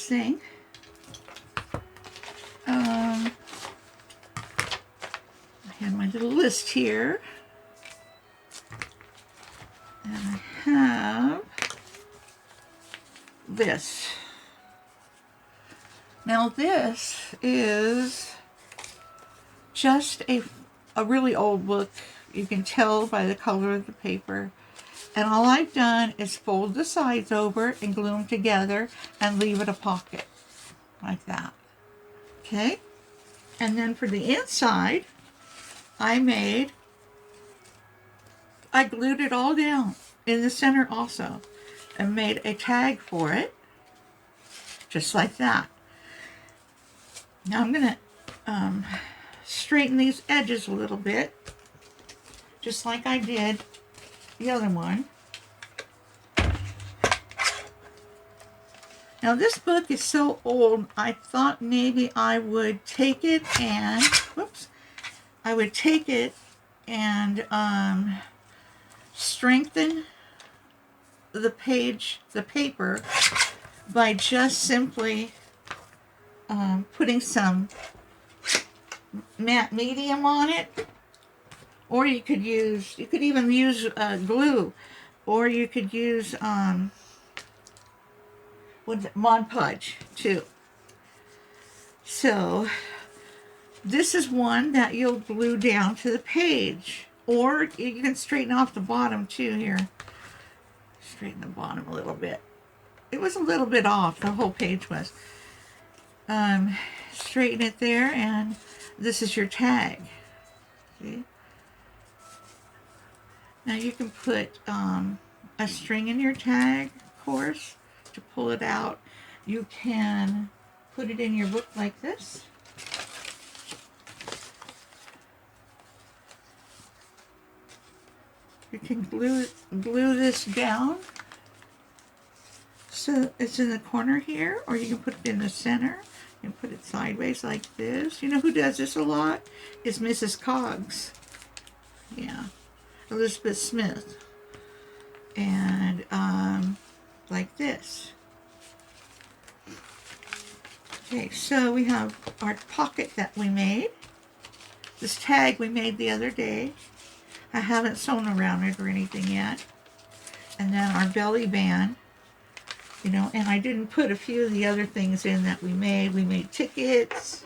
thing. I have my little list here. And I have this. Now this is just a really old book. You can tell by the color of the paper. And all I've done is fold the sides over and glue them together and leave it a pocket. Like that. Okay? And then for the inside, I glued it all down in the center also and made a tag for it. Just like that. Now I'm going to straighten these edges a little bit. Just like I did the other one. Now this book is so old, I thought maybe I would take it and, strengthen the paper, by just simply putting some matte medium on it. Or you could even use glue, or you could use Mod Podge too. So this is one that you'll glue down to the page, or you can straighten off the bottom too here. Straighten the bottom a little bit. It was a little bit off, the whole page was. Straighten it there, and this is your tag. See? Now you can put a string in your tag, of course, to pull it out. You can put it in your book like this. You can glue this down so it's in the corner here, or you can put it in the center and put it sideways like this. You know who does this a lot? Is Mrs. Coggs. Yeah. Elizabeth Smith. And like this. Okay, so we have our pocket that we made. This tag we made the other day. I haven't sewn around it or anything yet. And then our belly band. You know, and I didn't put a few of the other things in that we made. We made tickets.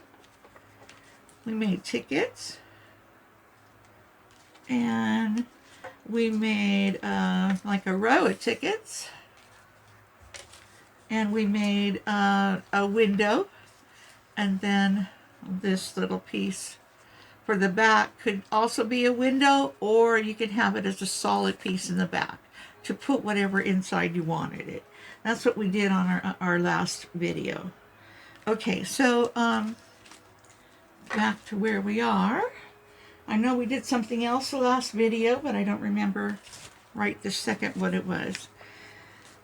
And we made like a row of tickets. And we made a window. And then this little piece for the back could also be a window, or you can have it as a solid piece in the back to put whatever inside you wanted it. That's what we did on our last video. Okay, so back to where we are. I know we did something else the last video, but I don't remember right this second what it was.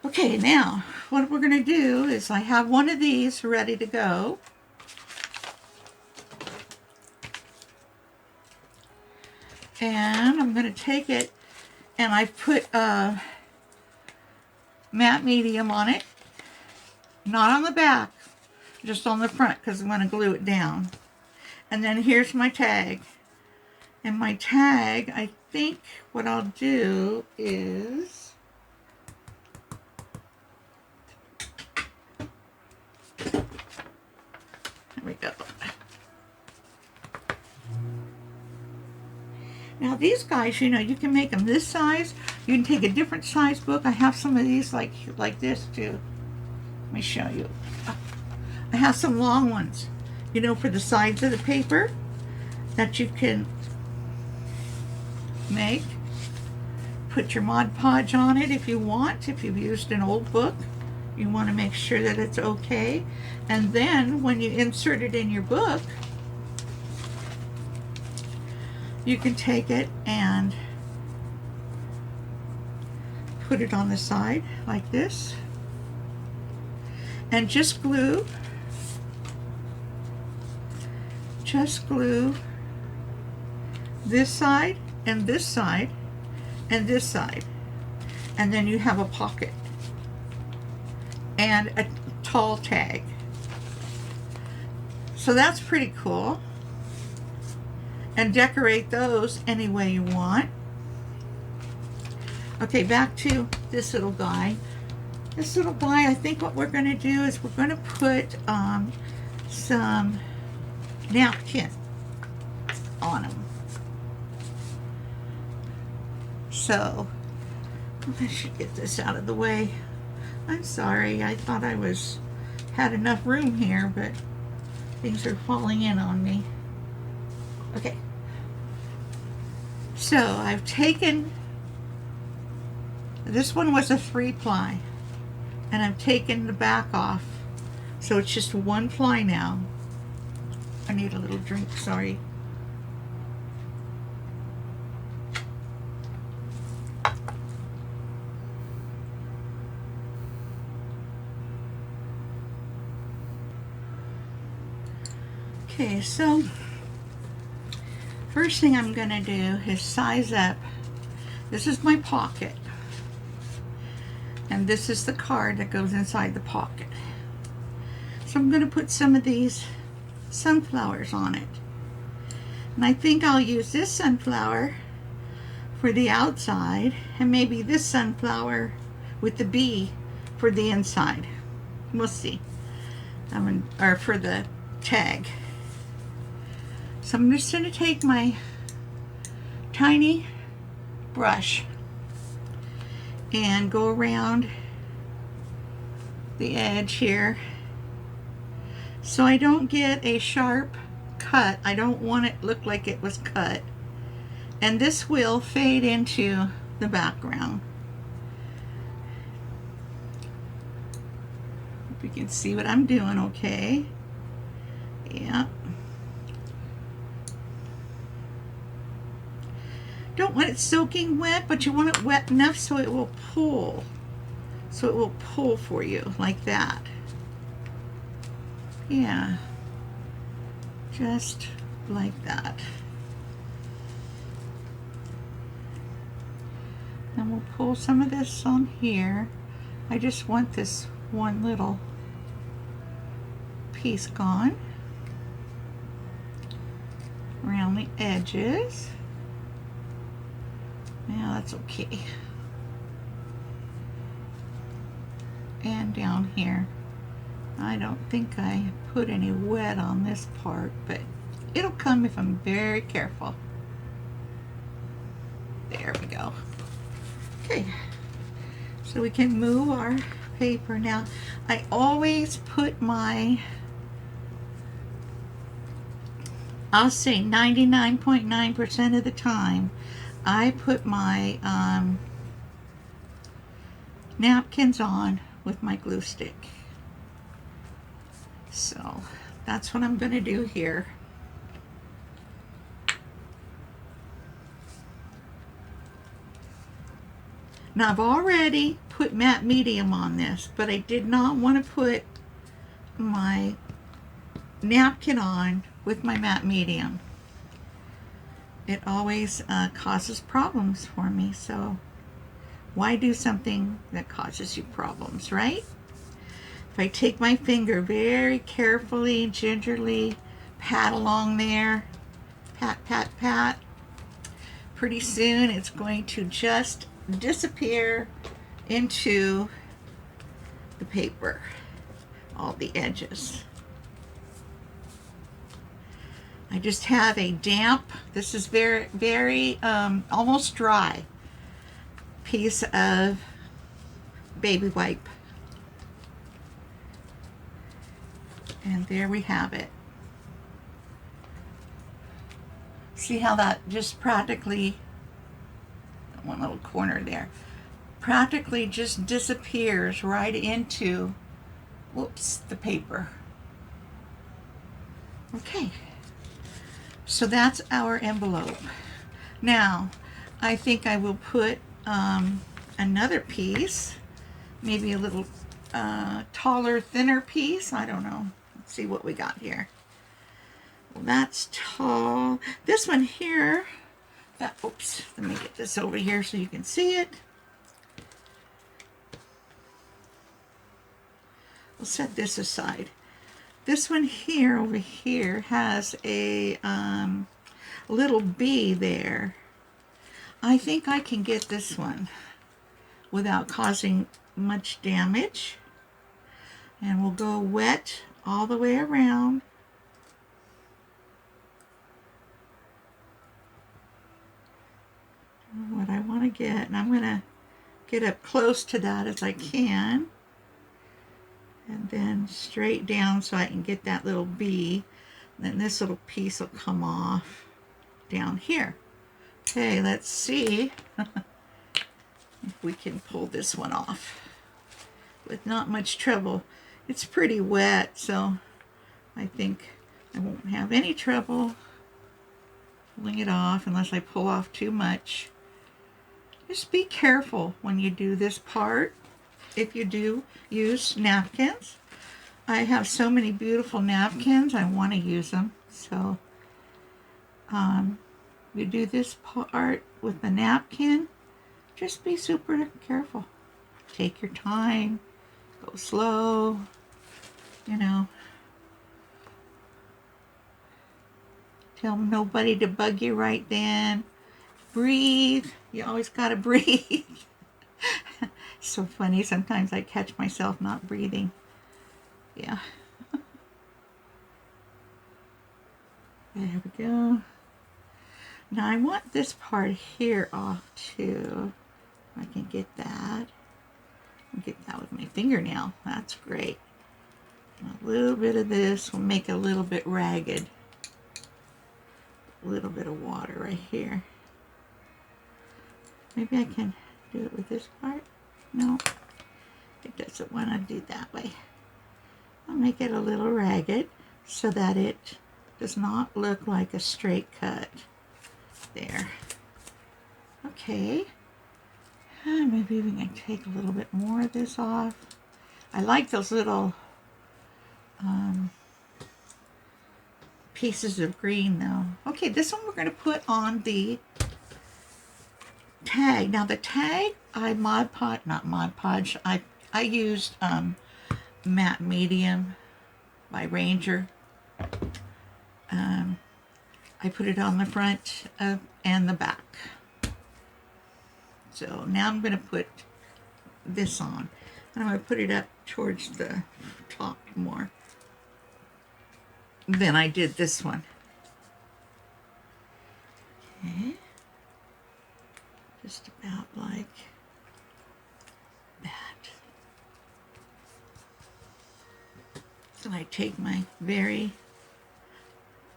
Okay, now what we're going to do is I have one of these ready to go. And I'm going to take it, and I've put matte medium on it. Not on the back, just on the front, because I'm going to glue it down. And then here's my tag. And my tag, I think what I'll do is... There we go. Now these guys, you know, you can make them this size. You can take a different size book. I have some of these like this too. Let me show you. I have some long ones, you know, for the sides of the paper that you can make. Put your Mod Podge on it if you want. If you've used an old book, you want to make sure that it's okay. And then when you insert it in your book, you can take it and put it on the side like this and just glue this side and this side and this side, and then you have a pocket and tall tag. So that's pretty cool. And decorate those any way you want. Okay, back to this little guy. This little guy, I think what we're going to do is we're going to put some napkin on him. So, I should get this out of the way. I'm sorry, I thought I had enough room here, but things are falling in on me. Okay. So, I've taken, this one was a 3-ply, and I've taken the back off, so it's just 1 ply now. I need a little drink, sorry. Okay, so first thing I'm going to do is size up. This is my pocket, and this is the card that goes inside the pocket. So I'm going to put some of these sunflowers on it, and I think I'll use this sunflower for the outside, and maybe this sunflower with the bee for the inside. We'll see. Or for the tag. So I'm just going to take my tiny brush and go around the edge here so I don't get a sharp cut. I don't want it to look like it was cut. And this will fade into the background. Hope you can see what I'm doing okay. Yeah. Don't want it soaking wet, but you want it wet enough so it will pull. So it will pull for you like that. Yeah. Just like that. And we'll pull some of this on here. I just want this one little piece gone around the edges. Yeah, that's okay. And down here. I don't think I put any wet on this part, but it'll come if I'm very careful. There we go. Okay. So we can move our paper. Now, I always put my, I'll say 99.9% of the time, I put my napkins on with my glue stick. So that's what I'm going to do here. Now I've already put matte medium on this, but I did not want to put my napkin on with my matte medium. It always causes problems for me, so why do something that causes you problems, right? If I take my finger very carefully, gingerly, pat along there, pat, pat, pat, pretty soon it's going to just disappear into the paper, all the edges. I just have a damp, this is very almost dry piece of baby wipe. And there we have it. See how that just practically, one little corner there, practically just disappears right into, whoops, the paper. Okay. So that's our envelope. Now, I think I will put another piece, maybe a little taller, thinner piece. I don't know. Let's see what we got here. Well, that's tall. This one here, oops, let me get this over here so you can see it. we'll set this aside. This one here, over here, has a little bee there. I think I can get this one without causing much damage. And we'll go wet all the way around. What I want to get, and I'm going to get up close to that as I can. And then straight down so I can get that little bee. Then this little piece will come off down here. Okay, let's see if we can pull this one off with not much trouble. It's pretty wet, so I think I won't have any trouble pulling it off unless I pull off too much. Just be careful when you do this part. If you do use napkins, I have so many beautiful napkins, I want to use them. So you do this part with the napkin, just be super careful. Take your time, go slow, you know. Tell nobody to bug you right then. Breathe. You always gotta breathe. So funny, sometimes I catch myself not breathing. Yeah. There we go. Now I want this part here off too. I can get that. I'll get that with my fingernail. That's great. And a little bit of this will make it a little bit ragged. A little bit of water right here. Maybe I can do it with this part. No, it doesn't want to do that way. I'll make it a little ragged so that it does not look like a straight cut. There. Okay. Maybe we can take a little bit more of this off. I like those little pieces of green though. Okay, this one we're going to put on the tag. Now the tag, I used matte medium by Ranger. I put it on the front and the back. So now I'm going to put this on. And I'm going to put it up towards the top more than I did this one. Okay. Just about like that. So I take my very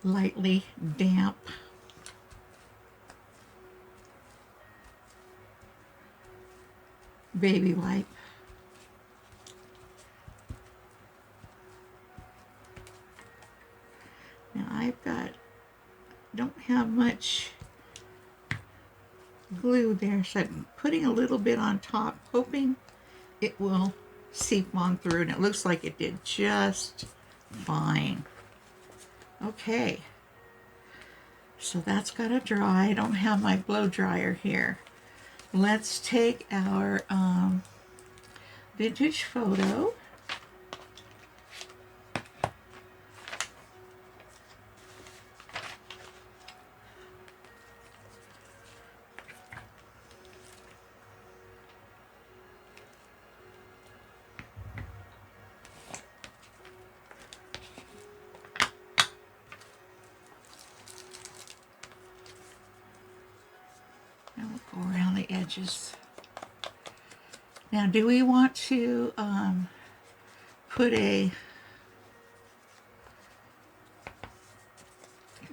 lightly damp baby wipe. Now don't have much glue there, so I'm putting a little bit on top, hoping it will seep on through, and it looks like it did just fine. Okay, so that's got to dry. I don't have my blow dryer here. Let's take our vintage photo. Go around the edges. Now, do we want to put a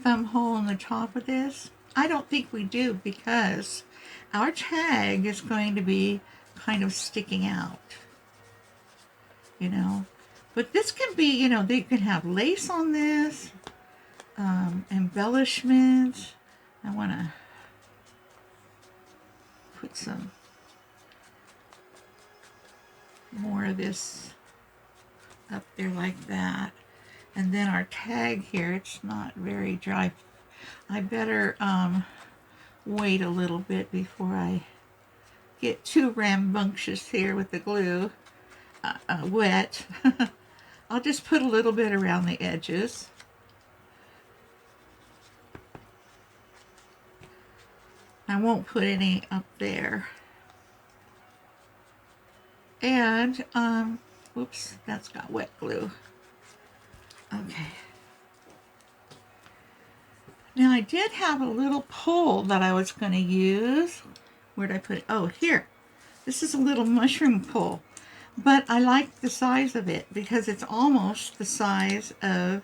thumb hole in the top of this? I don't think we do, because our tag is going to be kind of sticking out, you know. But this can be, you know, they can have lace on this, embellishments. I want to put some more of this up there like that. And then our tag here, it's not very dry. I better wait a little bit before I get too rambunctious here with the glue. wet, I'll just put a little bit around the edges. I won't put any up there. And, whoops, that's got wet glue. Okay. Now I did have a little pole that I was going to use. Where'd I put it? Oh, here. This is a little mushroom pole. But I like the size of it because it's almost the size of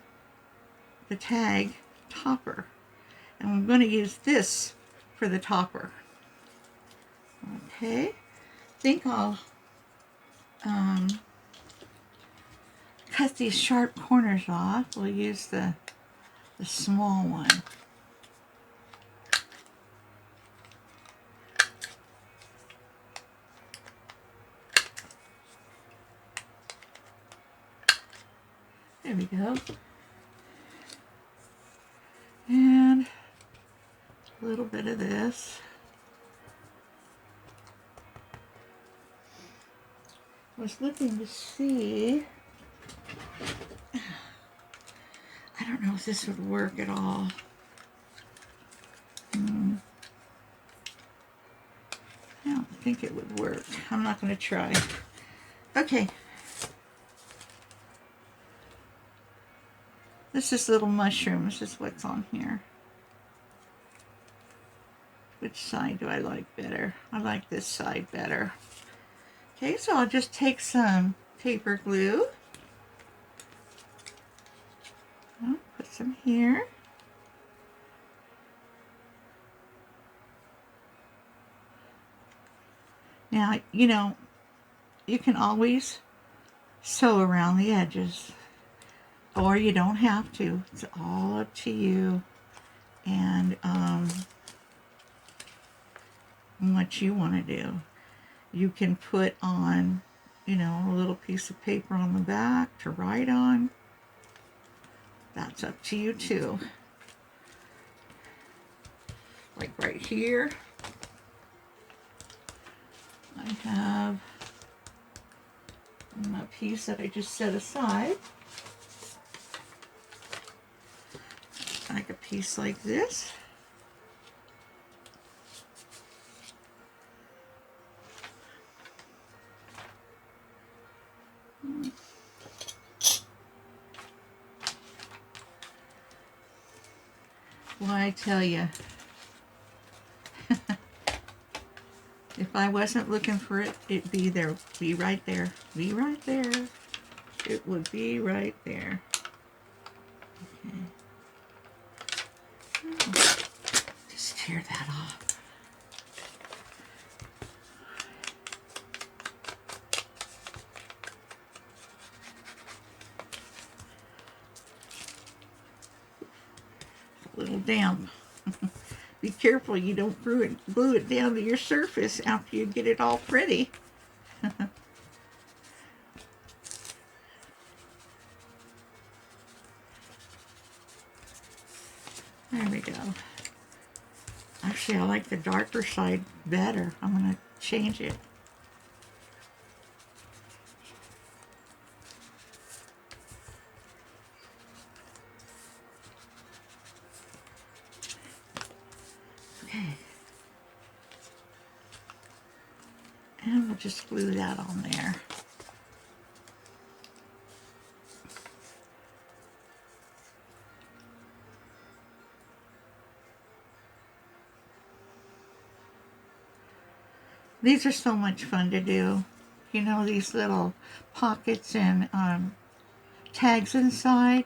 the tag topper. And I'm going to use this for the topper. Okay. I think I'll cut these sharp corners off. We'll use the small one. There we go. And a little bit of this. I was looking to see. I don't know if this would work at all. I don't think it would work. I'm not going to try. Okay. This is little mushrooms, is what's on here. Which side do I like better? I like this side better. Okay, so I'll just take some paper glue. I'll put some here. Now, you know, you can always sew around the edges. Or you don't have to. It's all up to you and what you want to do. You can put on, you know, a little piece of paper on the back to write on. That's up to you too. Like right here, I have a piece that I just set aside. Like a piece like this. Well, I tell you, if I wasn't looking for it, it'd be there, be right there, be right there. It would be right there. Okay. Just tear that off. It's a little damp. Be careful you don't glue it down to your surface after you get it all pretty. There we go. Actually, I like the darker side better. I'm going to change it. Okay. And we'll just glue that on there. These are so much fun to do. You know, these little pockets and tags inside.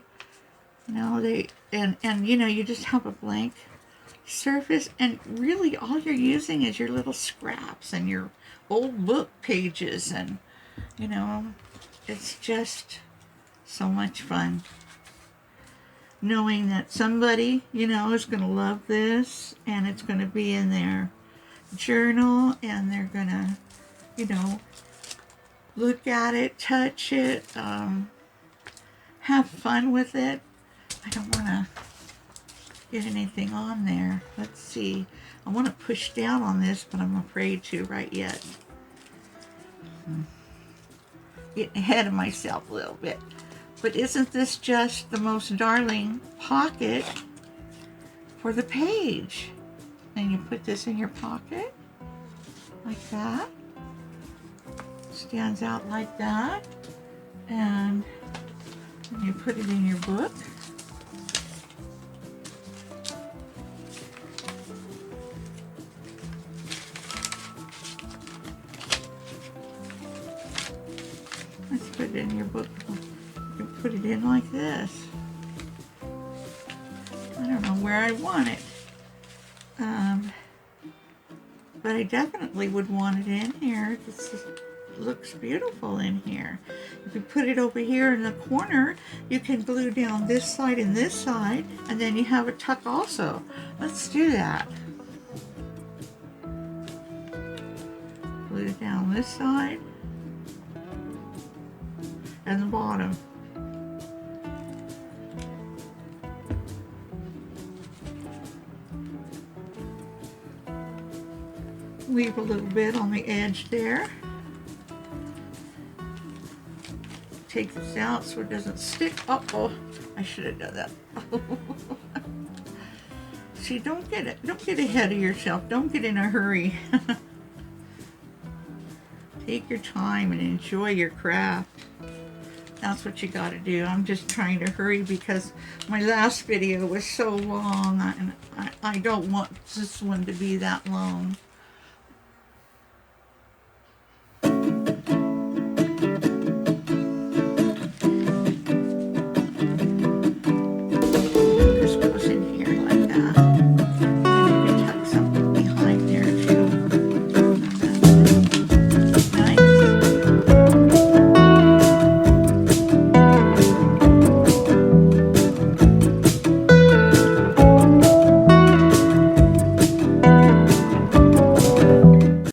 You know, and you know, you just have a blank surface, and really all you're using is your little scraps and your old book pages, and you know, it's just so much fun knowing that somebody, you know, is going to love this, and it's going to be in their journal, and they're going to, you know, look at it, touch it, have fun with it. I don't want to get anything on there. Let's see. I want to push down on this, but I'm afraid to right yet. getting ahead of myself a little bit. But isn't this just the most darling pocket for the page? And you put this in your pocket like that. Stands out like that. And you put it in your book. Let's put it in your book. You can put it in like this. I don't know where I want it. But I definitely would want it in here. This looks beautiful in here. If you put it over here in the corner, you can glue down this side and this side, and then you have a tuck also. Let's do that. Glue down this side and the bottom. Leave a little bit on the edge there. Take this out so it doesn't stick. Uh-oh, I should have done that. See, don't get ahead of yourself. Don't get in a hurry. Take your time and enjoy your craft. That's what you got to do. I'm just trying to hurry because my last video was so long, and I don't want this one to be that long.